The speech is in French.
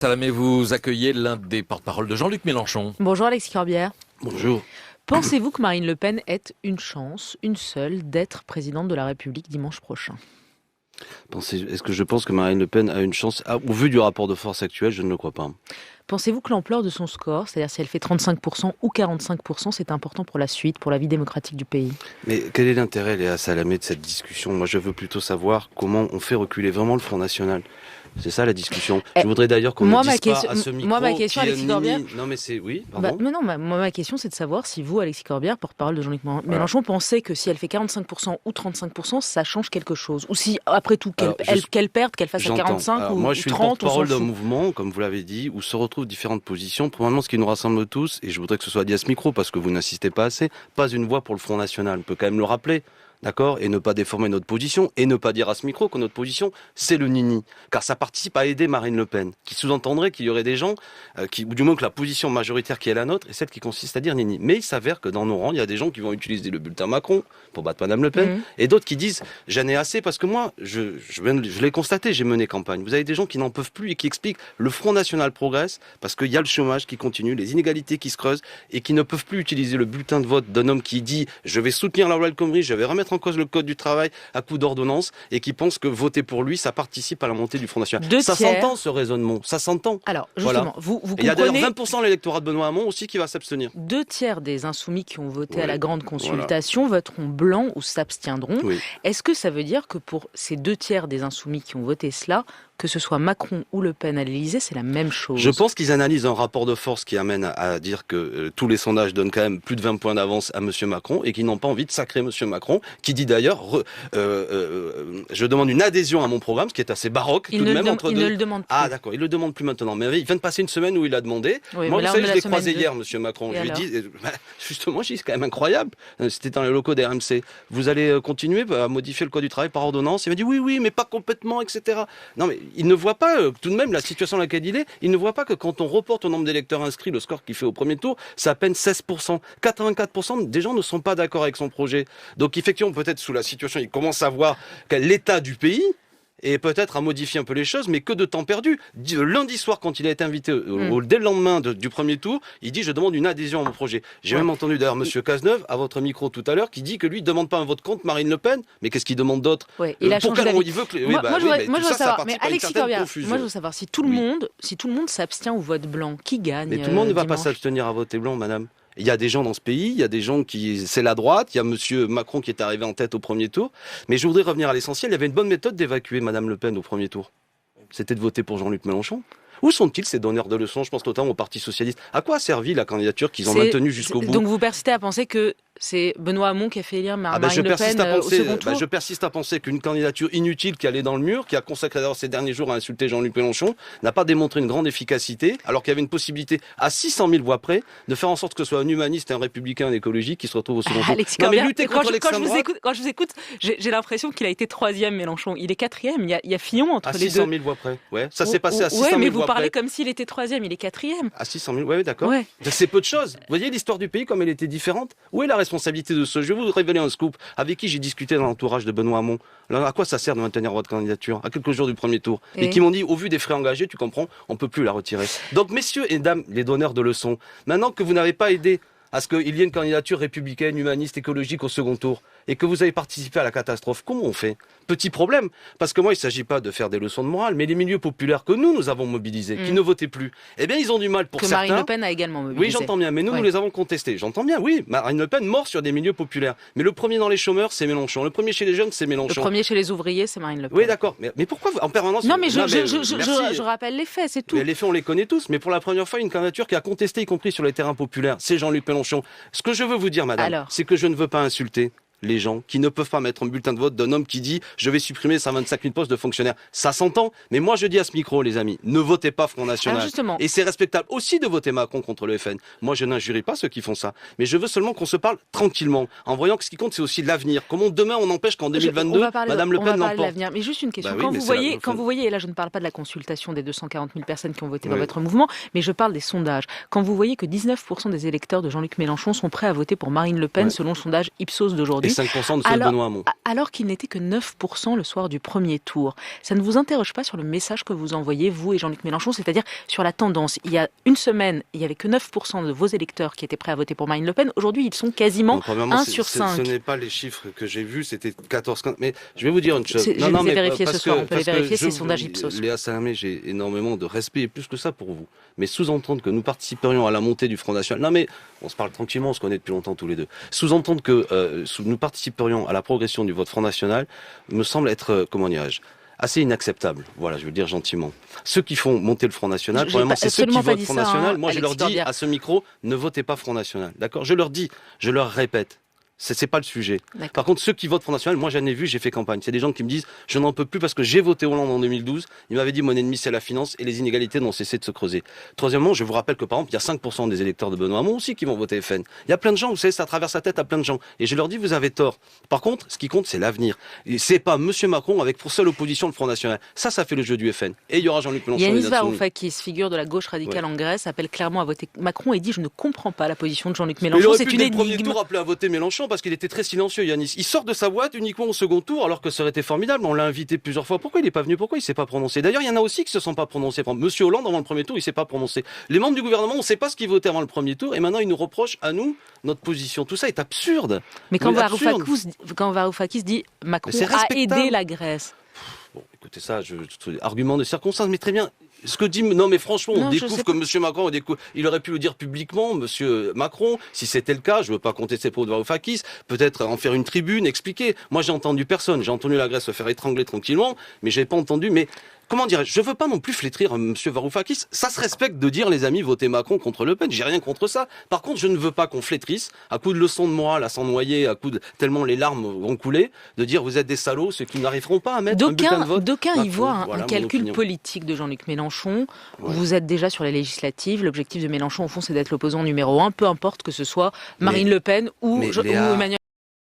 Salamé, vous accueillez l'un des porte-parole de Jean-Luc Mélenchon. Bonjour Alexis Corbière. Bonjour. Pensez-vous que Marine Le Pen ait une chance, une seule, d'être présidente de la République dimanche prochain ? Est-ce que je pense que Marine Le Pen a une chance au vu du rapport de force actuel, je ne le crois pas. Pensez-vous que l'ampleur de son score, c'est-à-dire si elle fait 35% ou 45%, c'est important pour la suite, pour la vie démocratique du pays ? Mais quel est l'intérêt, Léa Salamé, de cette discussion ? Moi, je veux plutôt savoir comment on fait reculer vraiment le Front National. C'est ça la discussion. Je voudrais d'ailleurs qu'on me dise pas à ce micro. Moi, ma question, Alexis Corbière. Non, mais c'est oui. Pardon. Ma question, c'est de savoir si vous, Alexis Corbière, porte-parole de Jean-Luc Mélenchon, pensez que si elle fait 45% ou 35%, ça change quelque chose. Ou si, après tout, qu'elle perde, qu'elle fasse à 45 ou 30. Moi, je suis le porte-parole d'un mouvement, comme vous l'avez dit, où se retrouvent différentes positions. Probablement, ce qui nous rassemble tous, et je voudrais que ce soit dit à ce micro, parce que vous n'insistez pas assez, pas une voix pour le Front National. On peut quand même le rappeler. D'accord ? Et ne pas déformer notre position, et ne pas dire à ce micro que notre position, c'est le nini. Car ça participe à aider Marine Le Pen, qui sous-entendrait qu'il y aurait des gens, ou du moins que la position majoritaire qui est la nôtre, est celle qui consiste à dire nini. Mais il s'avère que dans nos rangs, il y a des gens qui vont utiliser le bulletin Macron pour battre Madame Le Pen, et d'autres qui disent, j'en ai assez, parce que moi, je l'ai constaté, j'ai mené campagne. Vous avez des gens qui n'en peuvent plus et qui expliquent, le Front National progresse, parce qu'il y a le chômage qui continue, les inégalités qui se creusent, et qui ne peuvent plus utiliser le bulletin de vote d'un homme qui dit, je vais soutenir la loi El Khomri, je vais remettre en cause le code du travail à coup d'ordonnance et qui pense que voter pour lui, ça participe à la montée du Front National. Ça s'entend ce raisonnement, ça s'entend. Alors justement, vous comprenez... Il y a d'ailleurs 20% de l'électorat de Benoît Hamon aussi qui va s'abstenir. 2/3 des insoumis qui ont voté à la grande consultation voteront blanc ou s'abstiendront. Oui. Est-ce que ça veut dire que pour ces 2/3 des insoumis qui ont voté cela, que ce soit Macron ou Le Pen à l'Élysée, c'est la même chose? Je pense qu'ils analysent un rapport de force qui amène à dire que tous les sondages donnent quand même plus de 20 points d'avance à Monsieur Macron et qu'ils n'ont pas envie de sacrer Monsieur Macron, qui dit d'ailleurs je demande une adhésion à mon programme, ce qui est assez baroque. Il ne le demande plus. Ah d'accord, il le demande plus maintenant. Mais il vient de passer une semaine où il a demandé. Oui, moi, vous savez, je l'ai croisé hier, Monsieur Macron. Je lui ai dit, justement, c'est quand même incroyable. C'était dans les locaux des RMC. Vous allez continuer à modifier le code du travail par ordonnance? Il m'a dit oui, mais pas complètement, etc. Non, mais il ne voit pas tout de même la situation dans laquelle il est. Il ne voit pas que quand on reporte au nombre d'électeurs inscrits, le score qu'il fait au premier tour, c'est à peine 16%. 84% des gens ne sont pas d'accord avec son projet. Donc effectivement, peut-être sous la situation, il commence à voir l'état du pays et peut-être à modifier un peu les choses, mais que de temps perdu. Lundi soir, quand il a été invité dès le lendemain du premier tour, il dit « je demande une adhésion à mon projet ». J'ai même entendu d'ailleurs Monsieur Cazeneuve, à votre micro tout à l'heure, qui dit que lui ne demande pas un vote contre Marine Le Pen, mais qu'est-ce qu'il demande d'autre? Il a changé d'avis. Il veut que... Moi, je veux savoir, mais Alexis Corbière, moi je veux savoir si tout le monde s'abstient ou vote blanc, qui gagne? Mais tout le monde ne va pas s'abstenir à voter blanc, madame. Il y a des gens dans ce pays, il y a des gens c'est la droite, il y a Monsieur Macron qui est arrivé en tête au premier tour. Mais je voudrais revenir à l'essentiel, il y avait une bonne méthode d'évacuer Madame Le Pen au premier tour. C'était de voter pour Jean-Luc Mélenchon. Où sont-ils ces donneurs de leçons? Je pense notamment au Parti Socialiste. À quoi a servi la candidature qu'ils ont maintenue jusqu'au bout? Donc vous persistez à penser que c'est Benoît Hamon qui a fait élire Marine Le Pen au second tour? Je persiste à penser qu'une candidature inutile qui allait dans le mur, qui a consacré d'ailleurs ces derniers jours à insulter Jean-Luc Mélenchon, n'a pas démontré une grande efficacité, alors qu'il y avait une possibilité à 600 000 voix près de faire en sorte que ce soit un humaniste et un républicain, un écologique qui se retrouve au second tour. Alexis Corbière, quand je vous écoute, j'ai l'impression qu'il a été 3e Mélenchon. Il est 4e. Il y a Fillon entre les deux. À 600 000 voix près. Ouais, ça s'est passé à 600 000 voix près. Oui, mais vous parlez comme s'il était 3e. Il est 4e. À 600 000, ouais, d'accord. Ouais. C'est peu de choses. Vous voyez l'histoire du pays comme elle était différente? Où est la responsabilité de ce? Je vais vous révéler un scoop. Avec qui j'ai discuté dans l'entourage de Benoît Hamon. Alors, à quoi ça sert de maintenir votre candidature à quelques jours du premier tour? Et qui m'ont dit, au vu des frais engagés, tu comprends, on peut plus la retirer. Donc, messieurs et dames, les donneurs de leçons, maintenant que vous n'avez pas aidé à ce qu'il y ait une candidature républicaine, humaniste, écologique au second tour, et que vous avez participé à la catastrophe, comment on fait? Petit problème, parce que moi, il ne s'agit pas de faire des leçons de morale, mais les milieux populaires que nous avons mobilisés, qui ne votaient plus, eh bien, ils ont du mal pour certains. Marine Le Pen a également mobilisé. Oui, j'entends bien, mais nous les avons contestés. J'entends bien, oui, Marine Le Pen mort sur des milieux populaires. Mais le premier dans les chômeurs, c'est Mélenchon. Le premier chez les jeunes, c'est Mélenchon. Le premier chez les ouvriers, c'est Marine Le Pen. Oui, d'accord. Mais pourquoi en permanence? Non, mais je rappelle les faits, c'est tout. Mais les faits, on les connaît tous. Mais pour la première fois, une candidature qui a contesté, y compris sur les terrains populaires, c'est Jean-Luc Mélenchon. Ce que je veux vous dire, madame, c'est que je ne veux pas insulter les gens qui ne peuvent pas mettre un bulletin de vote d'un homme qui dit « je vais supprimer 125 000 postes de fonctionnaires ». Ça s'entend, mais moi je dis à ce micro, les amis, ne votez pas Front National. Et c'est respectable aussi de voter Macron contre le FN. Moi je n'injurie pas ceux qui font ça, mais je veux seulement qu'on se parle tranquillement, en voyant que ce qui compte c'est aussi l'avenir. Comment demain on empêche qu'en 2022, Madame Le Pen l'emporte? Mais juste une question, quand vous voyez, et là je ne parle pas de la consultation des 240 000 personnes qui ont voté dans votre mouvement, mais je parle des sondages. Quand vous voyez que 19% des électeurs de Jean-Luc Mélenchon sont prêts à voter pour Marine Le Pen selon le sondage Ipsos d'aujourd'hui, aujourd'hui. Et 5% de ceux de Benoît Hamon. Alors qu'il n'était que 9% le soir du premier tour. Ça ne vous interroge pas sur le message que vous envoyez, vous et Jean-Luc Mélenchon, c'est-à-dire sur la tendance? Il y a une semaine, il n'y avait que 9% de vos électeurs qui étaient prêts à voter pour Marine Le Pen. Aujourd'hui, ils sont quasiment 1 sur 5. Ce n'est pas les chiffres que j'ai vus, c'était 14-15. Mais je vais vous dire une chose. Je les ai vérifiés ce soir, on peut les vérifier, c'est sondage Ipsos. Léa Salamé, j'ai énormément de respect et plus que ça pour vous. Mais sous-entendre que nous participerions à la montée du Front National, non mais on se parle tranquillement, on se connaît depuis longtemps tous les deux. Sous-entendre que nous participerions à la progression du vote Front National me semble être, comment dirais-je, assez inacceptable. Voilà, je veux dire gentiment. Ceux qui font monter le Front National, probablement c'est ceux qui votent Front National. Moi, je leur dis à ce micro, ne votez pas Front National. D'accord ? Je leur dis, je leur répète. C'est pas le sujet. Par contre, ceux qui votent Front National, moi j'en ai vu, j'ai fait campagne. C'est des gens qui me disent, je n'en peux plus parce que j'ai voté Hollande en 2012. Il m'avait dit, mon ennemi c'est la finance et les inégalités n'ont cessé de se creuser. Troisièmement, je vous rappelle que par exemple, il y a 5% des électeurs de Benoît Hamon aussi qui vont voter FN. Il y a plein de gens, vous savez, ça traverse la tête à plein de gens. Et je leur dis, vous avez tort. Par contre, ce qui compte, c'est l'avenir. Et c'est pas Monsieur Macron avec pour seule opposition le Front National. Ça fait le jeu du FN. Et il y aura Jean-Luc Mélenchon. Yanis Varoufakis, figure de la gauche radicale en Grèce, appelle clairement à voter Macron et dit, je ne comprends pas la position de Jean-Luc Mélenchon. C'est une énigme. Premier tour appelé à voter Mélenchon parce qu'il était très silencieux. Yanis. Il sort de sa boîte uniquement au second tour alors que ça aurait été formidable. On l'a invité plusieurs fois. Pourquoi il n'est pas venu? Pourquoi il ne s'est pas prononcé? D'ailleurs, il y en a aussi qui ne se sont pas prononcés. Monsieur Hollande, avant le premier tour, il ne s'est pas prononcé. Les membres du gouvernement, on ne sait pas ce qu'ils votaient avant le premier tour et maintenant ils nous reprochent à nous notre position. Tout ça est absurde. Mais quand Varoufakis dit Macron a aidé la Grèce. Bon, écoutez ça, argument de circonstance, mais très bien. Ce que dit, non mais franchement, on découvre que M. Macron, il aurait pu le dire publiquement, M. Macron, si c'était le cas, je veux pas contester pour Varoufakis, peut-être en faire une tribune, expliquer. Moi j'ai entendu personne, j'ai entendu la Grèce se faire étrangler tranquillement, mais j'ai pas entendu, comment dirais-je, je veux pas non plus flétrir M. Varoufakis. Ça se respecte de dire, les amis, votez Macron contre Le Pen. J'ai rien contre ça. Par contre, je ne veux pas qu'on flétrisse, à coup de leçons de morale, à s'en noyer, à coup de tellement les larmes vont couler, de dire vous êtes des salauds, ceux qui n'arriveront pas à mettre un bulletin de vote. D'aucuns y voient un calcul politique de Jean-Luc Mélenchon. Ouais. Vous êtes déjà sur les législatives. L'objectif de Mélenchon, au fond, c'est d'être l'opposant numéro 1, peu importe que ce soit Marine Le Pen ou Emmanuel